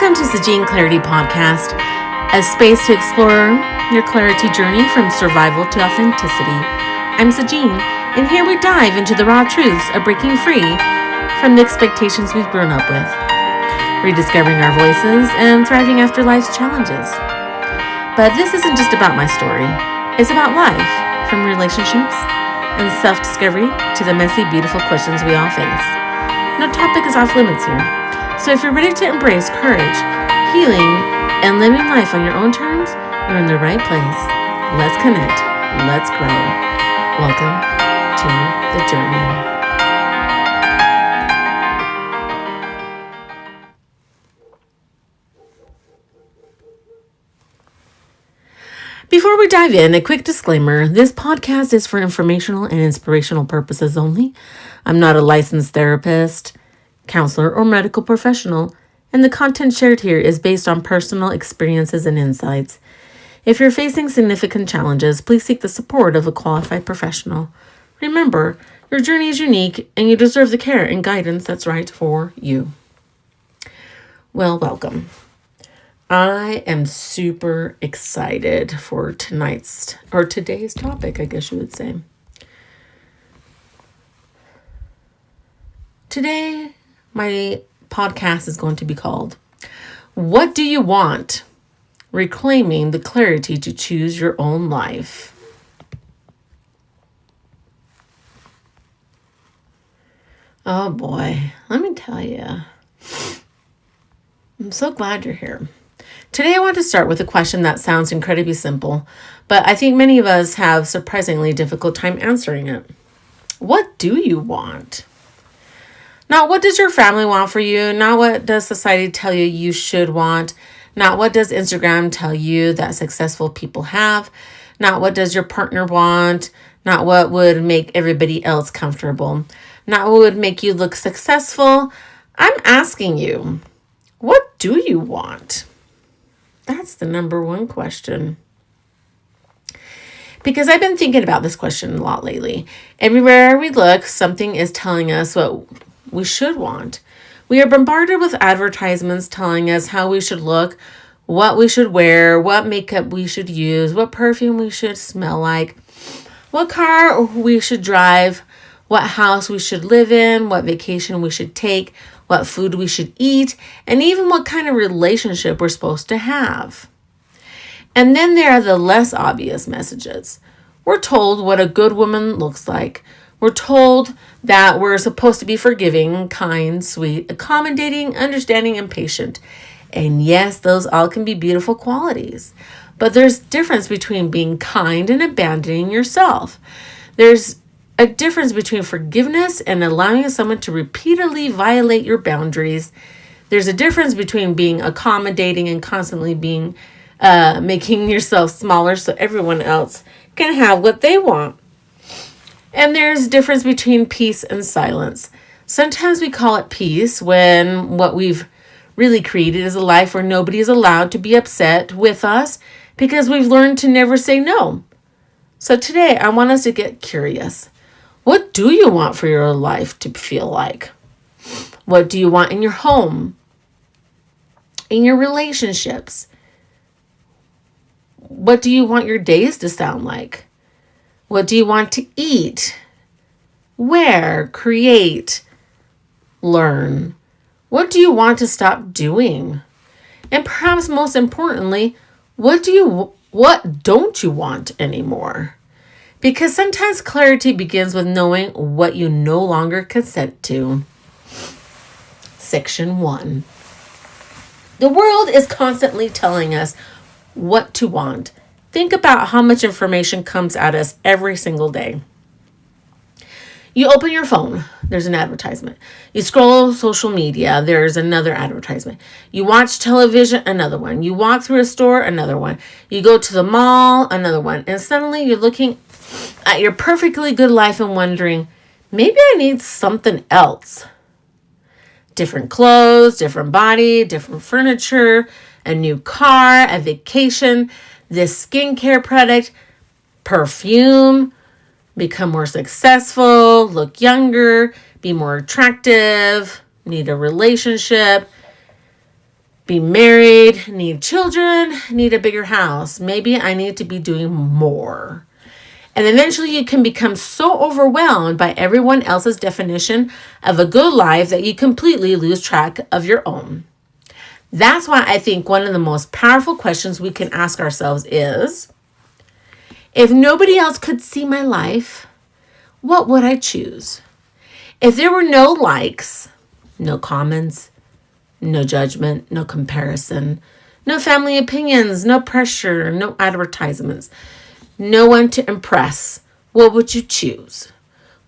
Welcome to Sajine Clarity Podcast, a space to explore your clarity journey from survival to authenticity. I'm Sajine, and here we dive into the raw truths of breaking free from the expectations we've grown up with, rediscovering our voices, and thriving after life's challenges. But this isn't just about my story. It's about life, from relationships and self-discovery to the messy, beautiful questions we all face. No topic is off limits here. So if you're ready to embrace courage, healing, and living life on your own terms, you're in the right place. Let's connect. Let's grow. Welcome to the journey. Before we dive in, a quick disclaimer. This podcast is for informational and inspirational purposes only. I'm not a licensed therapist, counselor, or medical professional, and the content shared here is based on personal experiences and insights. If you're facing significant challenges, please seek the support of a qualified professional. Remember, your journey is unique, and you deserve the care and guidance that's right for you. Well, welcome. I am super excited for today's topic, I guess you would say. Today, my podcast is going to be called, What Do You Want? Reclaiming the clarity to choose your own life. Oh boy, let me tell you. I'm so glad you're here. Today I want to start with a question that sounds incredibly simple, but I think many of us have surprisingly difficult time answering it. What do you want? Not what does your family want for you, not what does society tell you you should want, not what does Instagram tell you that successful people have, not what does your partner want, not what would make everybody else comfortable, not what would make you look successful. I'm asking you, what do you want? That's the number one question. Because I've been thinking about this question a lot lately. Everywhere we look, something is telling us what we should want. We are bombarded with advertisements telling us how we should look, what we should wear, what makeup we should use, what perfume we should smell like, what car we should drive, what house we should live in, what vacation we should take, what food we should eat, and even what kind of relationship we're supposed to have. And then there are the less obvious messages. We're told what a good woman looks like. We're told that we're supposed to be forgiving, kind, sweet, accommodating, understanding, and patient. And yes, those all can be beautiful qualities. But there's a difference between being kind and abandoning yourself. There's a difference between forgiveness and allowing someone to repeatedly violate your boundaries. There's a difference between being accommodating and constantly being making yourself smaller so everyone else can have what they want. And there's a difference between peace and silence. Sometimes we call it peace when what we've really created is a life where nobody is allowed to be upset with us because we've learned to never say no. So today I want us to get curious. What do you want for your life to feel like? What do you want in your home? In your relationships? What do you want your days to sound like? What do you want to eat? Wear, create, learn? What do you want to stop doing? And perhaps most importantly, what don't you want anymore? Because sometimes clarity begins with knowing what you no longer consent to. Section 1. The world is constantly telling us what to want. Think about how much information comes at us every single day. You open your phone, there's an advertisement. You scroll social media, there's another advertisement. You watch television, another one. You walk through a store, another one. You go to the mall, another one. And suddenly you're looking at your perfectly good life and wondering, maybe I need something else. Different clothes, different body, different furniture, a new car, a vacation, this skincare product, perfume, become more successful, look younger, be more attractive, need a relationship. be married, need children, need a bigger house. Maybe I need to be doing more. And eventually you can become so overwhelmed by everyone else's definition of a good life that you completely lose track of your own. That's why I think one of the most powerful questions we can ask ourselves is, if nobody else could see my life, what would I choose? If there were no likes, no comments, no judgment, no comparison, no family opinions, no pressure, no advertisements, no one to impress, what would you choose?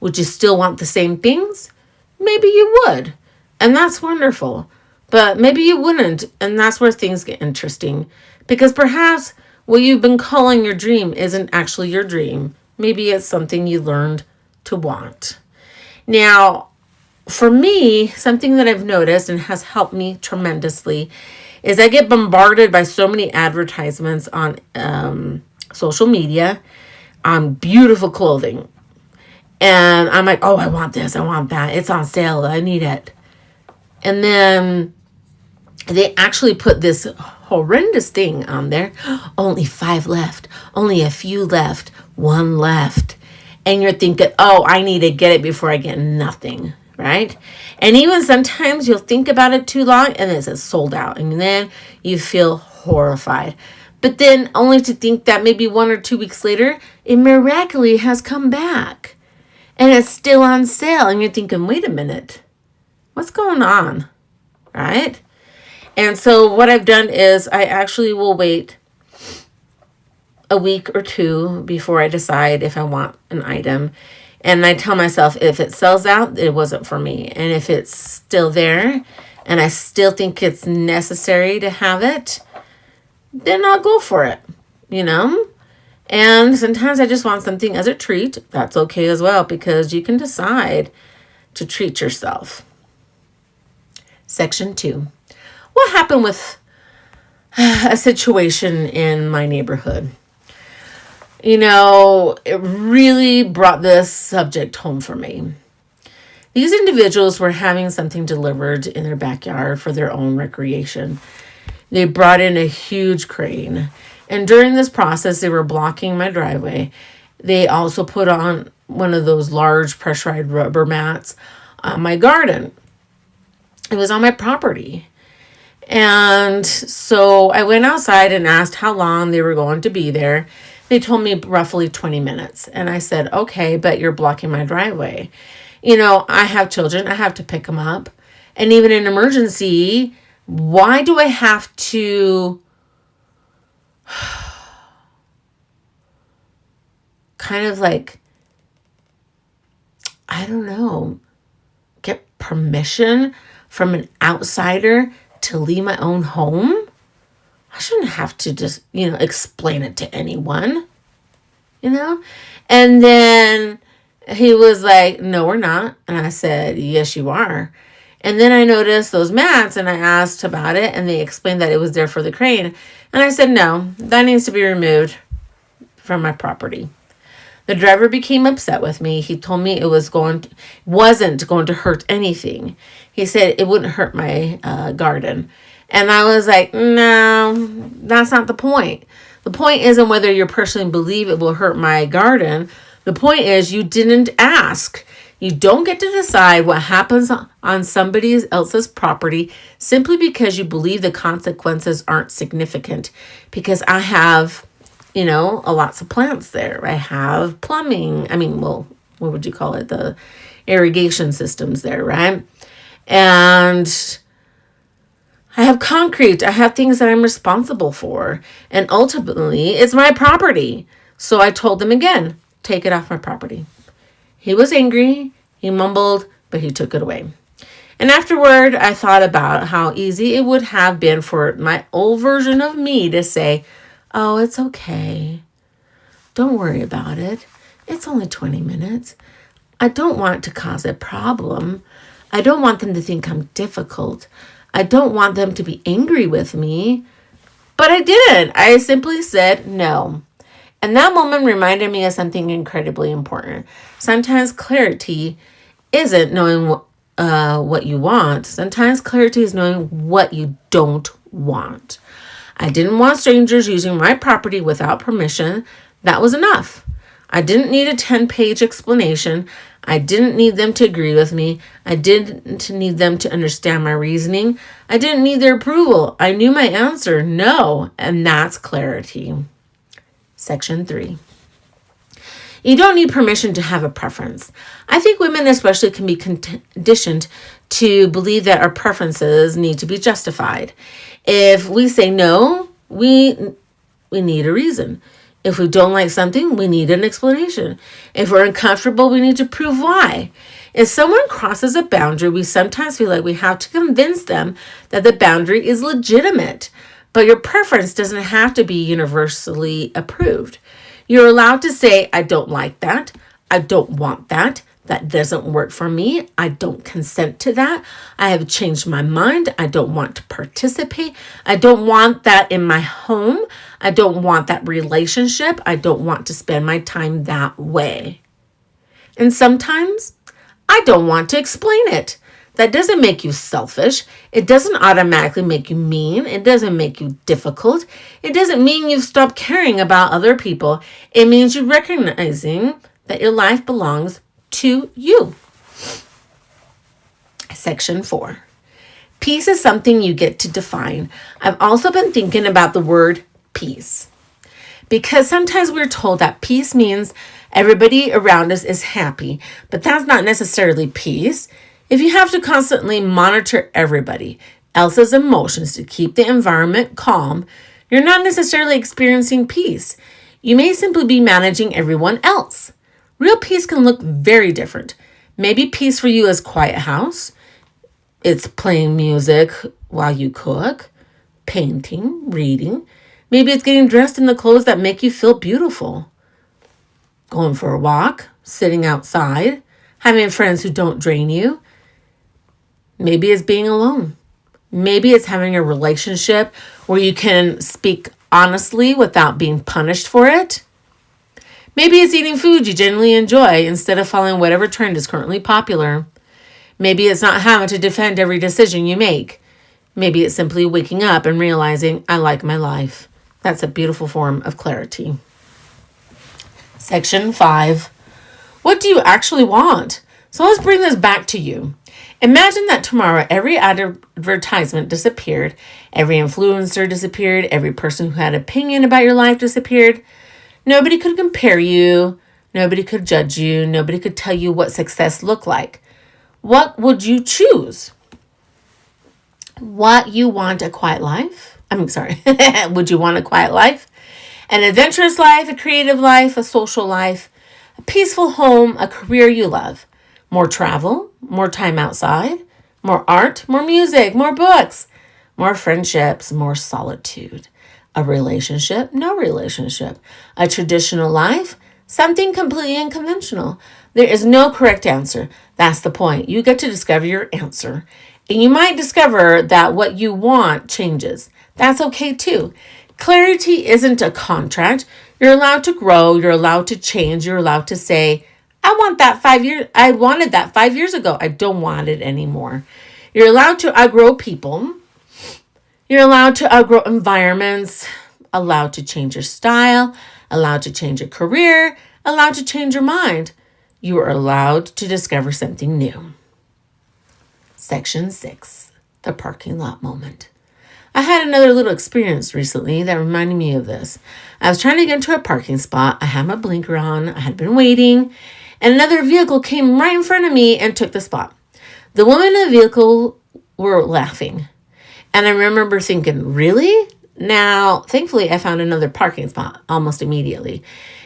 Would you still want the same things? Maybe you would, and that's wonderful. But maybe you wouldn't, and that's where things get interesting. Because perhaps what you've been calling your dream isn't actually your dream. Maybe it's something you learned to want. Now, for me, something that I've noticed and has helped me tremendously is I get bombarded by so many advertisements on social media on beautiful clothing. And I'm like, oh, I want this, I want that. It's on sale, I need it. And then they actually put this horrendous thing on there. Only 5 left. Only a few left. 1 left. And you're thinking, oh, I need to get it before I get nothing, right? And even sometimes you'll think about it too long and it says sold out. And then you feel horrified. But then only to think that maybe 1 or 2 weeks later, it miraculously has come back. And it's still on sale. And you're thinking, wait a minute. What's going on? Right? And so what I've done is I actually will wait a week or 2 before I decide if I want an item. And I tell myself, if it sells out, it wasn't for me. And if it's still there and I still think it's necessary to have it, then I'll go for it, you know? And sometimes I just want something as a treat. That's okay as well, because you can decide to treat yourself. Section 2. What happened with a situation in my neighborhood? You know, it really brought this subject home for me. These individuals were having something delivered in their backyard for their own recreation. They brought in a huge crane, and during this process, they were blocking my driveway. They also put on one of those large pressurized rubber mats on my garden. It was on my property. And so I went outside and asked how long they were going to be there. They told me roughly 20 minutes. And I said, okay, but you're blocking my driveway. You know, I have children. I have to pick them up. And even in an emergency, why do I have to kind of like, I don't know, get permission from an outsider to leave my own home? I shouldn't have to just, explain it to anyone, And then he was like, no, we're not. And I said, yes, you are. And then I noticed those mats and I asked about it and they explained that it was there for the crane. And I said, no, that needs to be removed from my property. The driver became upset with me. He told me it wasn't going to hurt anything. He said it wouldn't hurt my garden. And I was like, no, that's not the point. The point isn't whether you personally believe it will hurt my garden. The point is you didn't ask. You don't get to decide what happens on somebody else's property simply because you believe the consequences aren't significant. Because I have, lots of plants there. I have plumbing. What would you call it? The irrigation systems there, right? And I have concrete. I have things that I'm responsible for. And ultimately, it's my property. So I told them again, take it off my property. He was angry. He mumbled, but he took it away. And afterward, I thought about how easy it would have been for my old version of me to say, oh, it's okay. Don't worry about it. It's only 20 minutes. I don't want to cause a problem. I don't want them to think I'm difficult. I don't want them to be angry with me. But I didn't. I simply said no. And that moment reminded me of something incredibly important. Sometimes clarity isn't knowing what you want. Sometimes clarity is knowing what you don't want. I didn't want strangers using my property without permission. That was enough. I didn't need a 10-page explanation. I didn't need them to agree with me. I didn't need them to understand my reasoning. I didn't need their approval. I knew my answer, no, and that's clarity. Section 3. You don't need permission to have a preference. I think women especially can be conditioned to believe that our preferences need to be justified. If we say no, we need a reason. If we don't like something, we need an explanation. If we're uncomfortable, we need to prove why. If someone crosses a boundary, we sometimes feel like we have to convince them that the boundary is legitimate. But your preference doesn't have to be universally approved. You're allowed to say, I don't like that. I don't want that. That doesn't work for me. I don't consent to that. I have changed my mind. I don't want to participate. I don't want that in my home. I don't want that relationship. I don't want to spend my time that way. And sometimes I don't want to explain it. That doesn't make you selfish. It doesn't automatically make you mean. It doesn't make you difficult. It doesn't mean you've stopped caring about other people. It means you're recognizing that your life belongs to you. Section 4. Peace is something you get to define. I've also been thinking about the word peace, because sometimes we're told that peace means everybody around us is happy, but that's not necessarily peace. If you have to constantly monitor everybody else's emotions to keep the environment calm, you're not necessarily experiencing peace. You may simply be managing everyone else. Real peace can look very different. Maybe peace for you is quiet house. It's playing music while you cook, painting, reading. Maybe it's getting dressed in the clothes that make you feel beautiful. Going for a walk, sitting outside, having friends who don't drain you. Maybe it's being alone. Maybe it's having a relationship where you can speak honestly without being punished for it. Maybe it's eating food you genuinely enjoy instead of following whatever trend is currently popular. Maybe it's not having to defend every decision you make. Maybe it's simply waking up and realizing, I like my life. That's a beautiful form of clarity. Section 5. What do you actually want? So let's bring this back to you. Imagine that tomorrow every advertisement disappeared, every influencer disappeared, every person who had an opinion about your life disappeared. Nobody could compare you. Nobody could judge you. Nobody could tell you what success looked like. What would you choose? What you want a quiet life? Would you want a quiet life? An adventurous life, a creative life, a social life, a peaceful home, a career you love. More travel, more time outside, more art, more music, more books, more friendships, more solitude. A relationship, no relationship. A traditional life, something completely unconventional. There is no correct answer. That's the point. You get to discover your answer. And you might discover that what you want changes. That's okay too. Clarity isn't a contract. You're allowed to grow. You're allowed to change. You're allowed to say, I wanted that 5 years ago. I don't want it anymore. You're allowed to outgrow people. You're allowed to outgrow environments, allowed to change your style, allowed to change your career, allowed to change your mind. You are allowed to discover something new. Section 6, the parking lot moment. I had another little experience recently that reminded me of this. I was trying to get into a parking spot. I had my blinker on. I had been waiting, and another vehicle came right in front of me and took the spot. The women in the vehicle were laughing. And I remember thinking, really? Now, thankfully, I found another parking spot almost immediately.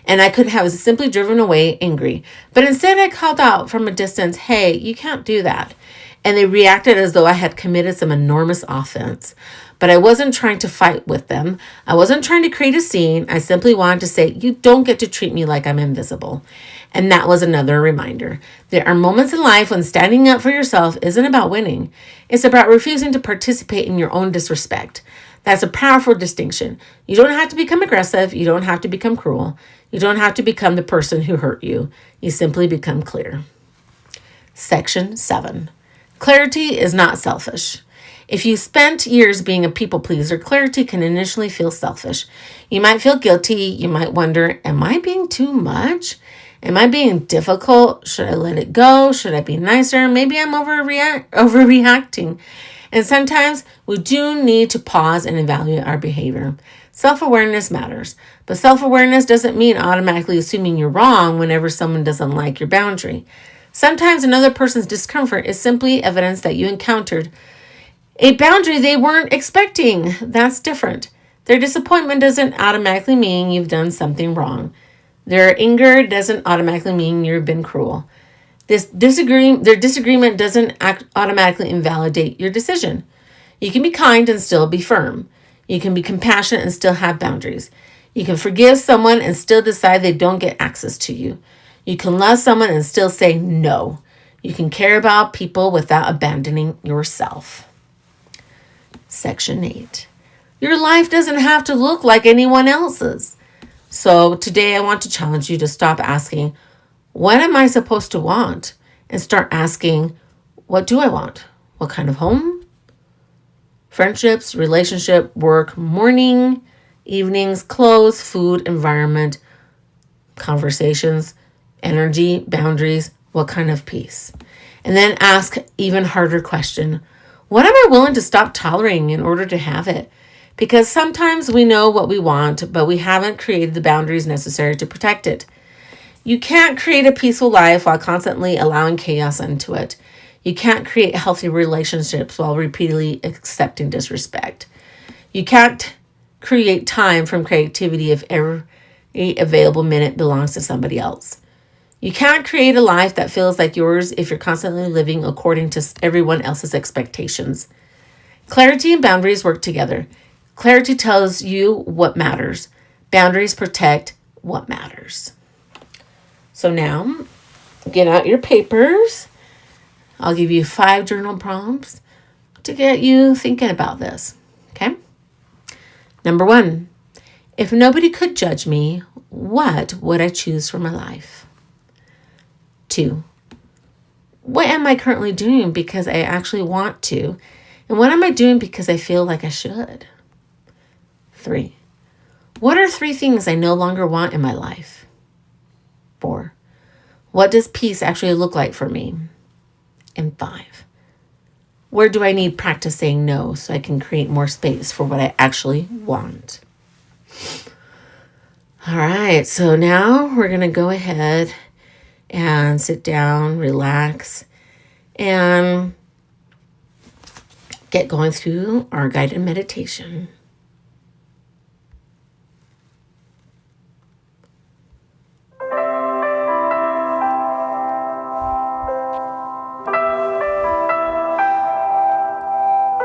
And I could have simply driven away angry. But instead, I called out from a distance, hey, you can't do that. And they reacted as though I had committed some enormous offense. But I wasn't trying to fight with them. I wasn't trying to create a scene. I simply wanted to say, you don't get to treat me like I'm invisible. And that was another reminder. There are moments in life when standing up for yourself isn't about winning. It's about refusing to participate in your own disrespect. That's a powerful distinction. You don't have to become aggressive. You don't have to become cruel. You don't have to become the person who hurt you. You simply become clear. Section 7. Clarity is not selfish. If you spent years being a people pleaser, clarity can initially feel selfish. You might feel guilty. You might wonder, am I being too much? Am I being difficult? Should I let it go? Should I be nicer? Maybe I'm overreacting. And sometimes we do need to pause and evaluate our behavior. Self-awareness matters, but self-awareness doesn't mean automatically assuming you're wrong whenever someone doesn't like your boundary. Sometimes another person's discomfort is simply evidence that you encountered a boundary they weren't expecting. That's different. Their disappointment doesn't automatically mean you've done something wrong. Their anger doesn't automatically mean you've been cruel. Their disagreement doesn't automatically invalidate your decision. You can be kind and still be firm. You can be compassionate and still have boundaries. You can forgive someone and still decide they don't get access to you. You can love someone and still say no. You can care about people without abandoning yourself. Section 8. Your life doesn't have to look like anyone else's. So today I want to challenge you to stop asking, what am I supposed to want? And start asking, what do I want? What kind of home? Friendships, relationship, work, morning, evenings, clothes, food, environment, conversations, energy, boundaries, what kind of peace? And then ask even harder question, what am I willing to stop tolerating in order to have it? Because sometimes we know what we want, but we haven't created the boundaries necessary to protect it. You can't create a peaceful life while constantly allowing chaos into it. You can't create healthy relationships while repeatedly accepting disrespect. You can't create time from creativity if every available minute belongs to somebody else. You can't create a life that feels like yours if you're constantly living according to everyone else's expectations. Clarity and boundaries work together. Clarity tells you what matters. Boundaries protect what matters. So now, get out your papers. I'll give you 5 journal prompts to get you thinking about this. Okay? Number 1, if nobody could judge me, what would I choose for my life? 2, what am I currently doing because I actually want to? And what am I doing because I feel like I should? 3, what are 3 things I no longer want in my life? 4, what does peace actually look like for me? And 5, where do I need practice saying no so I can create more space for what I actually want? All right, so now we're going to go ahead and sit down, relax, and get going through our guided meditation.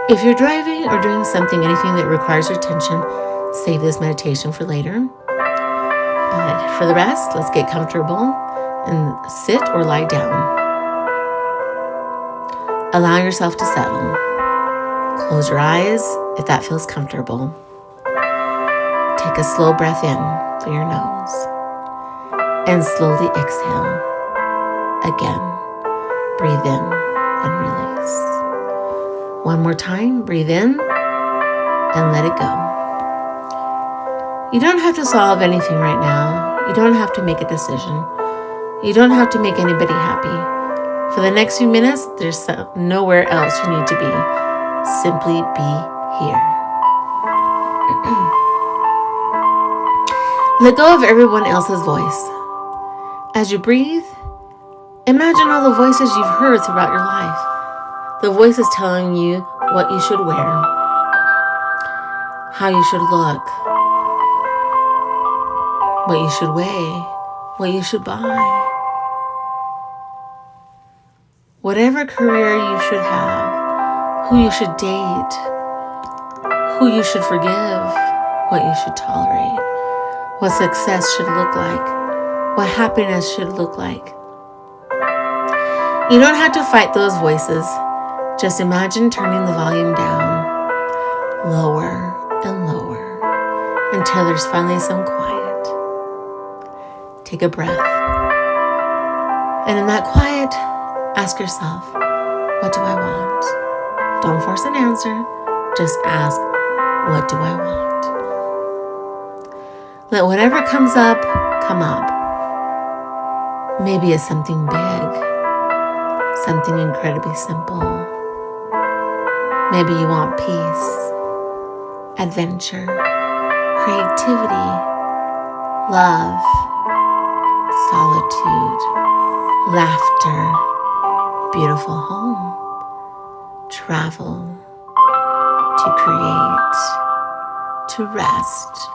If you're driving or doing anything that requires your attention, save this meditation for later. But for the rest, let's get comfortable and sit or lie down. Allow yourself to settle. Close your eyes if that feels comfortable. Take a slow breath in through your nose and slowly exhale. Again, breathe in and release. One more time, breathe in and let it go. You don't have to solve anything right now. You don't have to make a decision. You don't have to make anybody happy. For the next few minutes, there's nowhere else you need to be. Simply be here. Let go of everyone else's voice. As you breathe, imagine all the voices you've heard throughout your life. The voices telling you what you should wear, how you should look, what you should weigh, what you should buy, whatever career you should have, who you should date, who you should forgive, what you should tolerate, what success should look like, what happiness should look like. You don't have to fight those voices. Just imagine turning the volume down, lower and lower, until there's finally some quiet. Take a breath. And in that quiet, ask yourself, what do I want? Don't force an answer. Just ask, what do I want? Let whatever comes up, come up. Maybe it's something big, something incredibly simple. Maybe you want peace, adventure, creativity, love, solitude, laughter, beautiful home, travel, to create, to rest.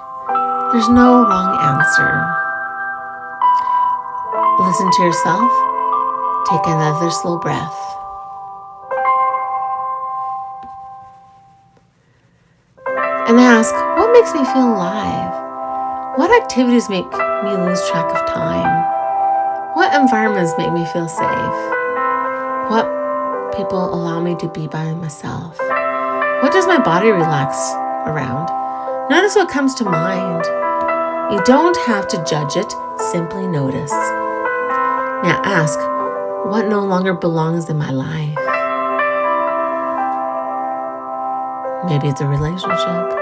There's no wrong answer. Listen to yourself. Take another slow breath. And ask, what makes me feel alive? What activities make me lose track of time? What environments make me feel safe? What people allow me to be by myself? What does my body relax around? Notice what comes to mind. You don't have to judge it, simply notice. Now ask, what no longer belongs in my life? Maybe it's a relationship,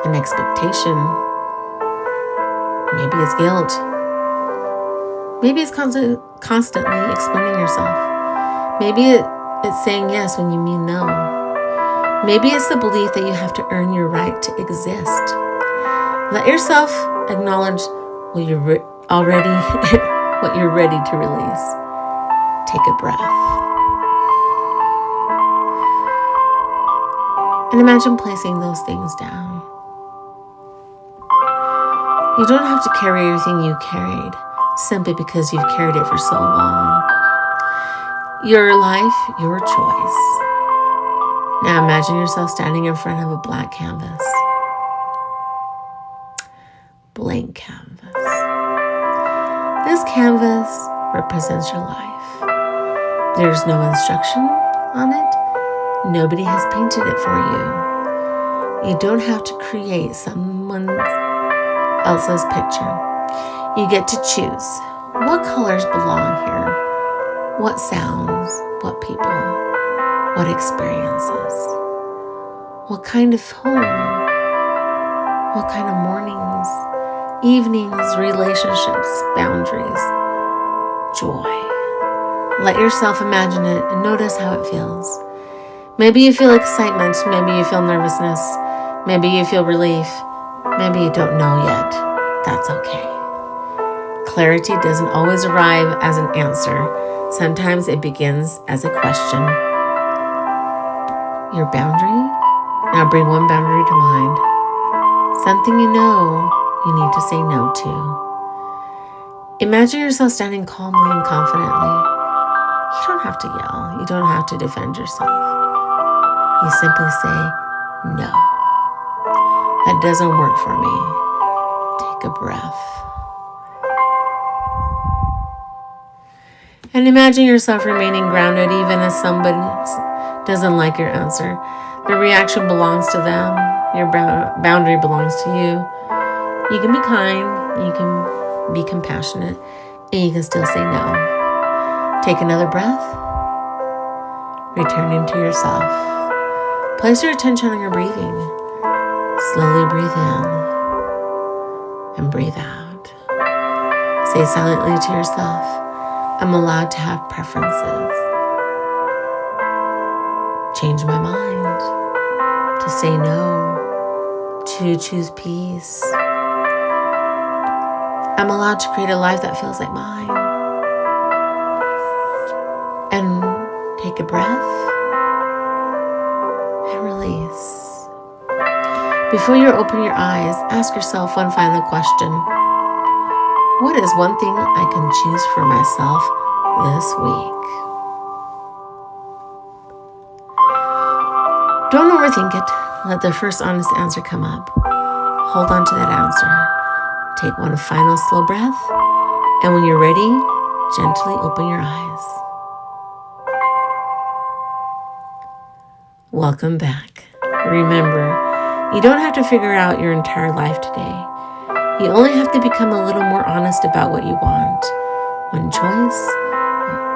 an expectation. Maybe it's guilt. Maybe it's constantly explaining yourself. Maybe it's saying yes when you mean no. Maybe it's the belief that you have to earn your right to exist. Let yourself acknowledge what you're ready to release. Take a breath. And imagine placing those things down. You don't have to carry everything you carried simply because you've carried it for so long. Your life, your choice. Now imagine yourself standing in front of a black canvas. Blank canvas. This canvas represents your life. There's no instruction on it. Nobody has painted it for you. You don't have to create someone else's picture. You get to choose what colors belong here, what sounds, what people, what experiences, what kind of home, what kind of mornings, evenings, relationships, boundaries, joy. Let yourself imagine it and notice how it feels. Maybe you feel excitement, maybe you feel nervousness, maybe you feel relief, maybe you don't know yet. That's okay. Clarity doesn't always arrive as an answer. Sometimes it begins as a question. Your boundary? Now bring one boundary to mind. Something you know you need to say no to. Imagine yourself standing calmly and confidently. You don't have to yell. You don't have to defend yourself. You simply say, no. That doesn't work for me. Take a breath. And imagine yourself remaining grounded even if somebody doesn't like your answer. The reaction belongs to them. Your boundary belongs to you. You can be kind, you can be compassionate, and you can still say no. Take another breath. Returning to yourself. Place your attention on your breathing. Slowly breathe in and breathe out. Say silently to yourself, I'm allowed to have preferences. Change my mind. To say no. To choose peace. I'm allowed to create a life that feels like mine. And take a breath and release. Before you open your eyes, ask yourself one final question. What is one thing I can choose for myself this week? Don't overthink it. Let the first honest answer come up. Hold on to that answer. Take one final slow breath, and when you're ready, gently open your eyes. Welcome back. Remember, you don't have to figure out your entire life today. You only have to become a little more honest about what you want. One choice,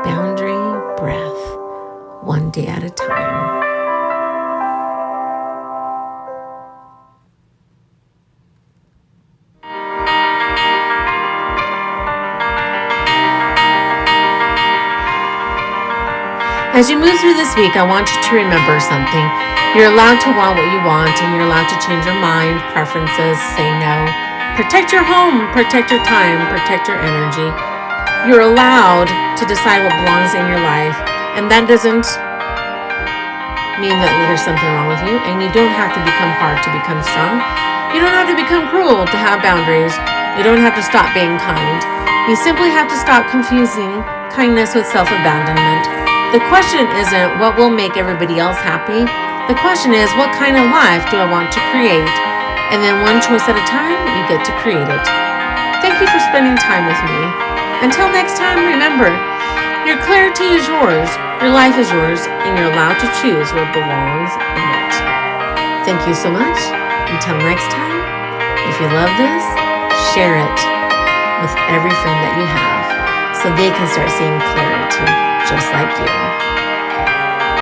boundary, breath, one day at a time. As you move through this week, I want you to remember something. You're allowed to want what you want, and you're allowed to change your mind, preferences, say no. Protect your home, protect your time, protect your energy. You're allowed to decide what belongs in your life, and that doesn't mean that there's something wrong with you, and you don't have to become hard to become strong. You don't have to become cruel to have boundaries. You don't have to stop being kind. You simply have to stop confusing kindness with self-abandonment. The question isn't what will make everybody else happy. The question is, what kind of life do I want to create? And then one choice at a time, you get to create it. Thank you for spending time with me. Until next time, remember, your clarity is yours, your life is yours, and you're allowed to choose what belongs in it. Thank you so much. Until next time, if you love this, share it with every friend that you have so they can start seeing clarity just like you.